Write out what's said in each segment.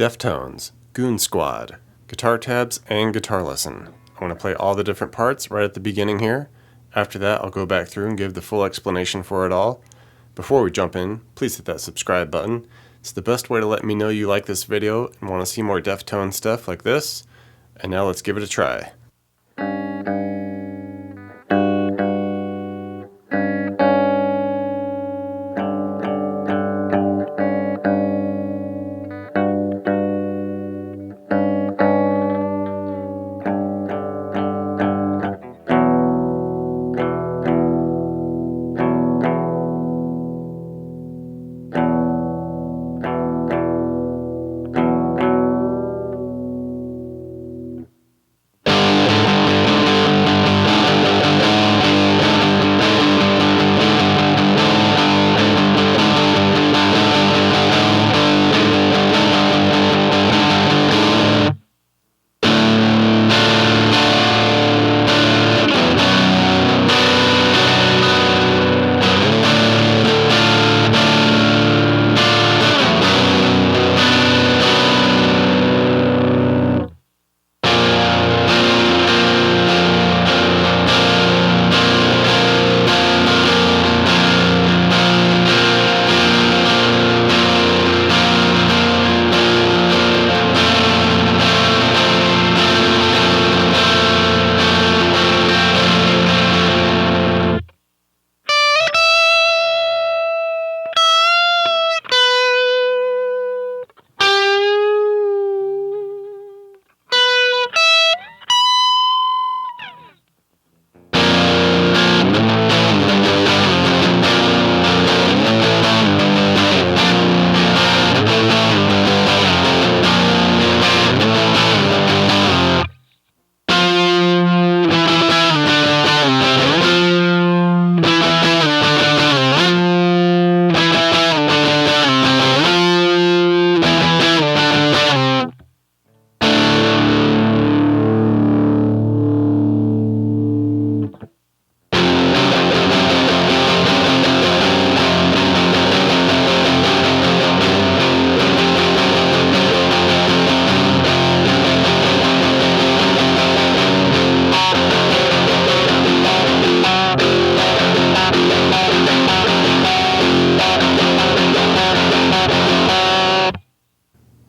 Deftones, Goon Squad, guitar tabs, and guitar lesson. I'm going to play all the different parts right at the beginning here. After that, I'll go back through and give the full explanation for it all. Before we jump in, please hit that subscribe button. It's the best way to let me know you like this video and want to see more Deftones stuff like this. And now let's give it a try.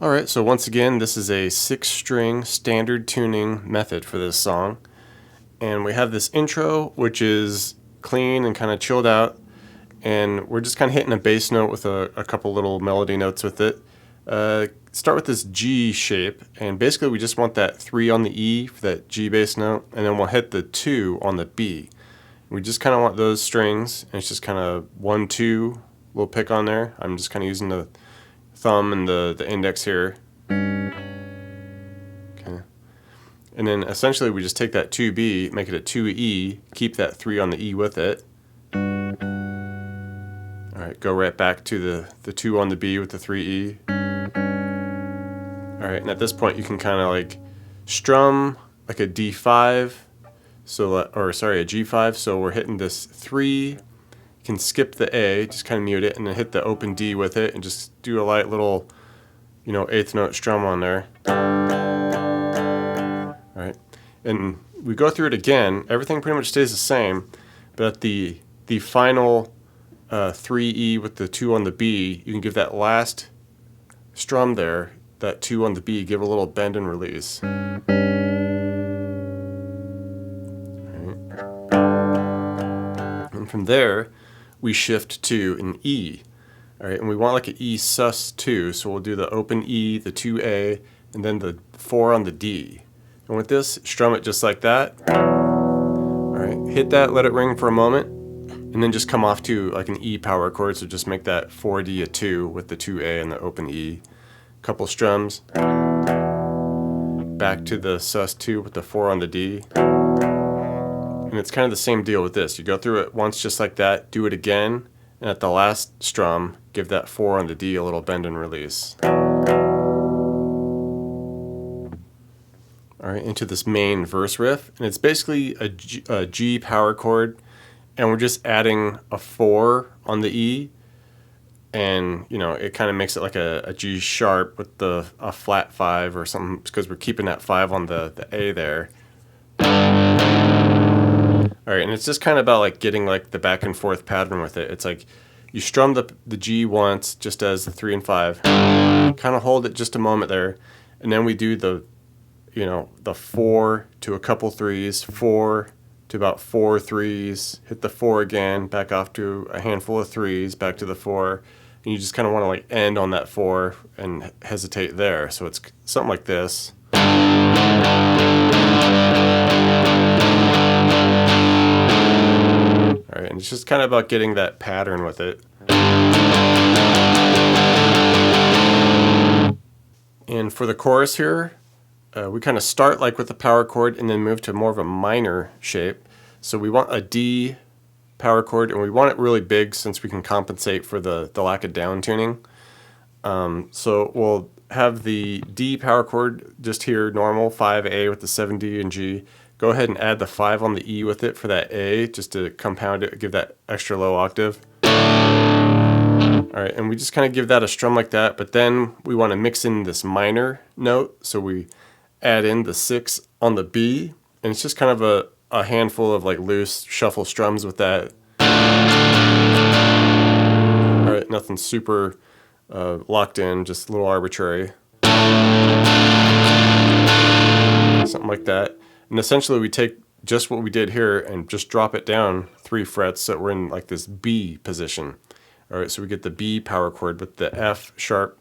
Alright, so once again, this is a 6-string standard tuning method for this song. And we have this intro, which is clean and kind of chilled out. And we're just kind of hitting a bass note with a couple little melody notes with it. Start with this G shape, and basically we just want that 3 on the E for that G bass note, and then we'll hit the 2 on the B. We just kind of want those strings, and it's just kind of 1, 2, little pick on there. I'm just kind of using the thumb and the index here. Okay. And then essentially we just take that 2B, make it a 2E, keep that 3 on the E with it. Alright, go right back to the 2 on the B with the 3E. Alright, and at this point you can kind of like strum like a D5, or sorry, a G5, so we're hitting this 3. You can skip the A, just kind of mute it, and then hit the open D with it, and just do a light little, 8th note strum on there. All right, and we go through it again. Everything pretty much stays the same, but at the final 3E with the 2 on the B, you can give that last strum there, that 2 on the B, give a little bend and release. And from there, we shift to an E. All right, and we want like an E sus2, so we'll do the open E, the 2A, and then the 4 on the D. And with this, strum it just like that. All right, hit that, let it ring for a moment, and then just come off to like an E power chord, so just make that 4D a 2 with the 2A and the open E. Couple strums. Back to the sus2 with the 4 on the D. And it's kind of the same deal with this. You go through it once just like that, do it again, and at the last strum, give that 4 on the D a little bend and release. Alright, into this main verse riff, and it's basically a G power chord, and we're just adding a 4 on the E, and you know, it kind of makes it like a G sharp with a flat 5 or something, because we're keeping that 5 on the A there. All right, and it's just kind of about like getting like the back and forth pattern with it. It's like you strum the G once, just as the 3 and 5, kind of hold it just a moment there, and then we do the, you know, the 4 to a couple 3s, 4 to about 4 3s, hit the 4 again, back off to a handful of 3s, back to the 4, and you just kind of want to like end on that 4 and hesitate there. So it's something like this. All right, and it's just kind of about getting that pattern with it. And for the chorus here, we kind of start like with the power chord and then move to more of a minor shape. So we want a D power chord, and we want it really big since we can compensate for the lack of down tuning. So we'll have the D power chord just here, normal 5A with the 7D and G. Go ahead and add the 5 on the E with it for that A, just to compound it, give that extra low octave. All right, and we just kind of give that a strum like that, but then we want to mix in this minor note, so we add in the 6 on the B, and it's just kind of a handful of like loose shuffle strums with that. All right, nothing super locked in, just a little arbitrary. Something like that. And essentially we take just what we did here and just drop it down 3 frets so that we're in like this B position. All right, so we get the B power chord with the F sharp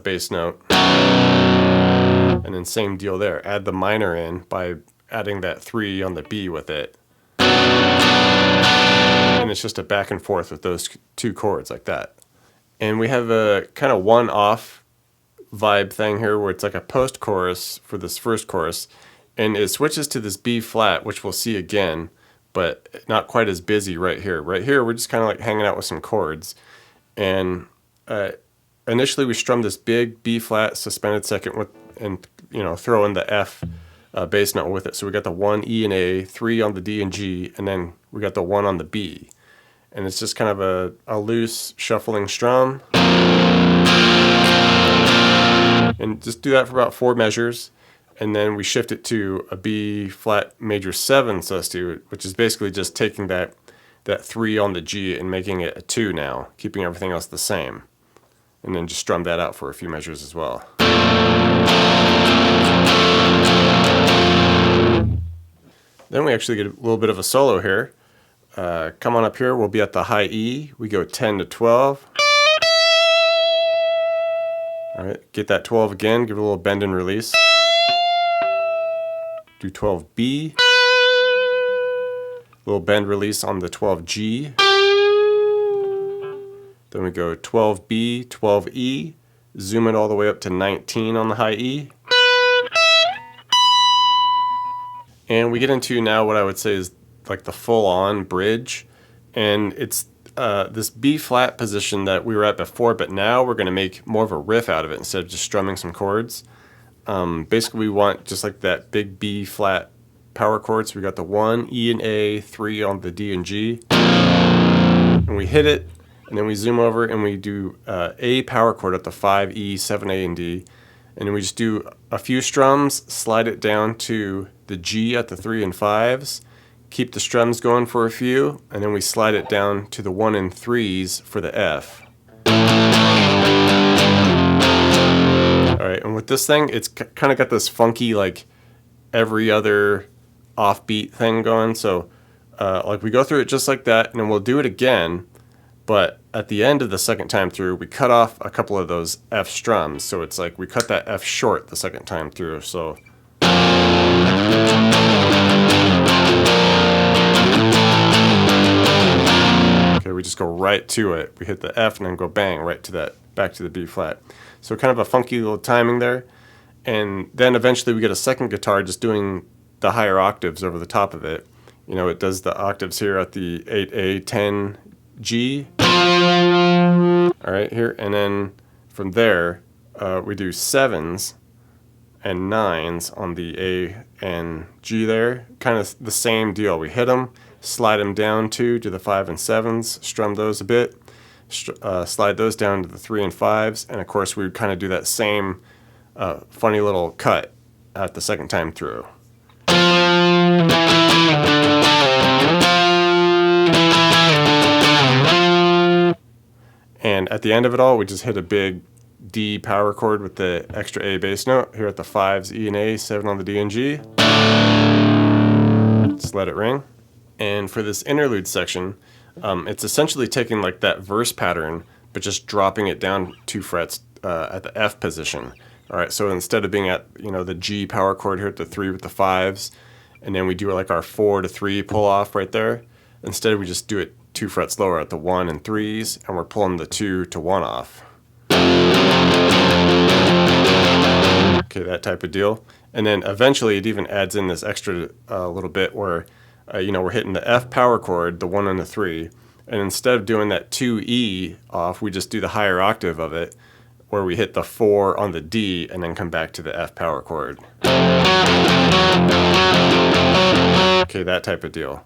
bass note. And then same deal there. Add the minor in by adding that 3 on the B with it. And it's just a back and forth with those 2 chords like that. And we have a kind of one-off vibe thing here where it's like a post-chorus for this first chorus. And it switches to this B flat, which we'll see again, but not quite as busy right here. Right here, we're just kind of like hanging out with some chords. And initially we strum this big B flat suspended second with, and you know, throw in the F bass note with it. So we got the 1 E and A, 3 on the D and G, and then we got the 1 on the B. And it's just kind of a loose shuffling strum. And just do that for about 4 measures. And then we shift it to a B flat major 7 sus2, which is basically just taking that 3 on the G and making it a 2 now, keeping everything else the same. And then just strum that out for a few measures as well. Then we actually get a little bit of a solo here. Come on up here, we'll be at the high E. We go 10 to 12. All right, get that 12 again, give it a little bend and release. Do 12B. Little bend release on the 12G. Then we go 12B, 12E. Zoom it all the way up to 19 on the high E. And we get into now what I would say is like the full-on bridge. And it's this B flat position that we were at before, but now we're going to make more of a riff out of it instead of just strumming some chords. Basically we want just like that big B flat power chord. So we got the 1 E and A, 3 on the D and G, and we hit it, and then we zoom over and we do A power chord at the 5 E, 7 A and D, and then we just do a few strums, slide it down to the G at the 3 and 5s, keep the strums going for a few, and then we slide it down to the 1 and 3s for the F. Alright, and with this thing, it's kind of got this funky, like, every other offbeat thing going. So, like, we go through it just like that, and then we'll do it again, but at the end of the second time through, we cut off a couple of those F strums. So it's like we cut that F short the second time through. So. Okay, we just go right to it. We hit the F and then go bang right to that, back to the B flat. So kind of a funky little timing there. And then eventually we get a second guitar just doing the higher octaves over the top of it. You know, it does the octaves here at the 8A, 10G. All right, here. And then from there, we do 7s and 9s on the A and G there. Kind of the same deal. We hit them, slide them down to the 5 and 7s, strum those a bit, slide those down to the 3 and 5s, and of course we would kind of do that same funny little cut at the second time through. And at the end of it all, we just hit a big D power chord with the extra A bass note here at the 5s, E and A, 7 on the D and G. Just let it ring. And for this interlude section, it's essentially taking like that verse pattern, but just dropping it down 2 frets at the F position. All right, so instead of being at, you know, the G power chord here at the 3 with the 5s, and then we do like our 4 to 3 pull off right there, instead we just do it 2 frets lower at the 1 and 3s, and we're pulling the 2 to 1 off. Okay, that type of deal. And then eventually it even adds in this extra little bit where you know, we're hitting the F power chord, the 1 and the 3, and instead of doing that 2E off, we just do the higher octave of it, where we hit the 4 on the D and then come back to the F power chord. Okay, that type of deal.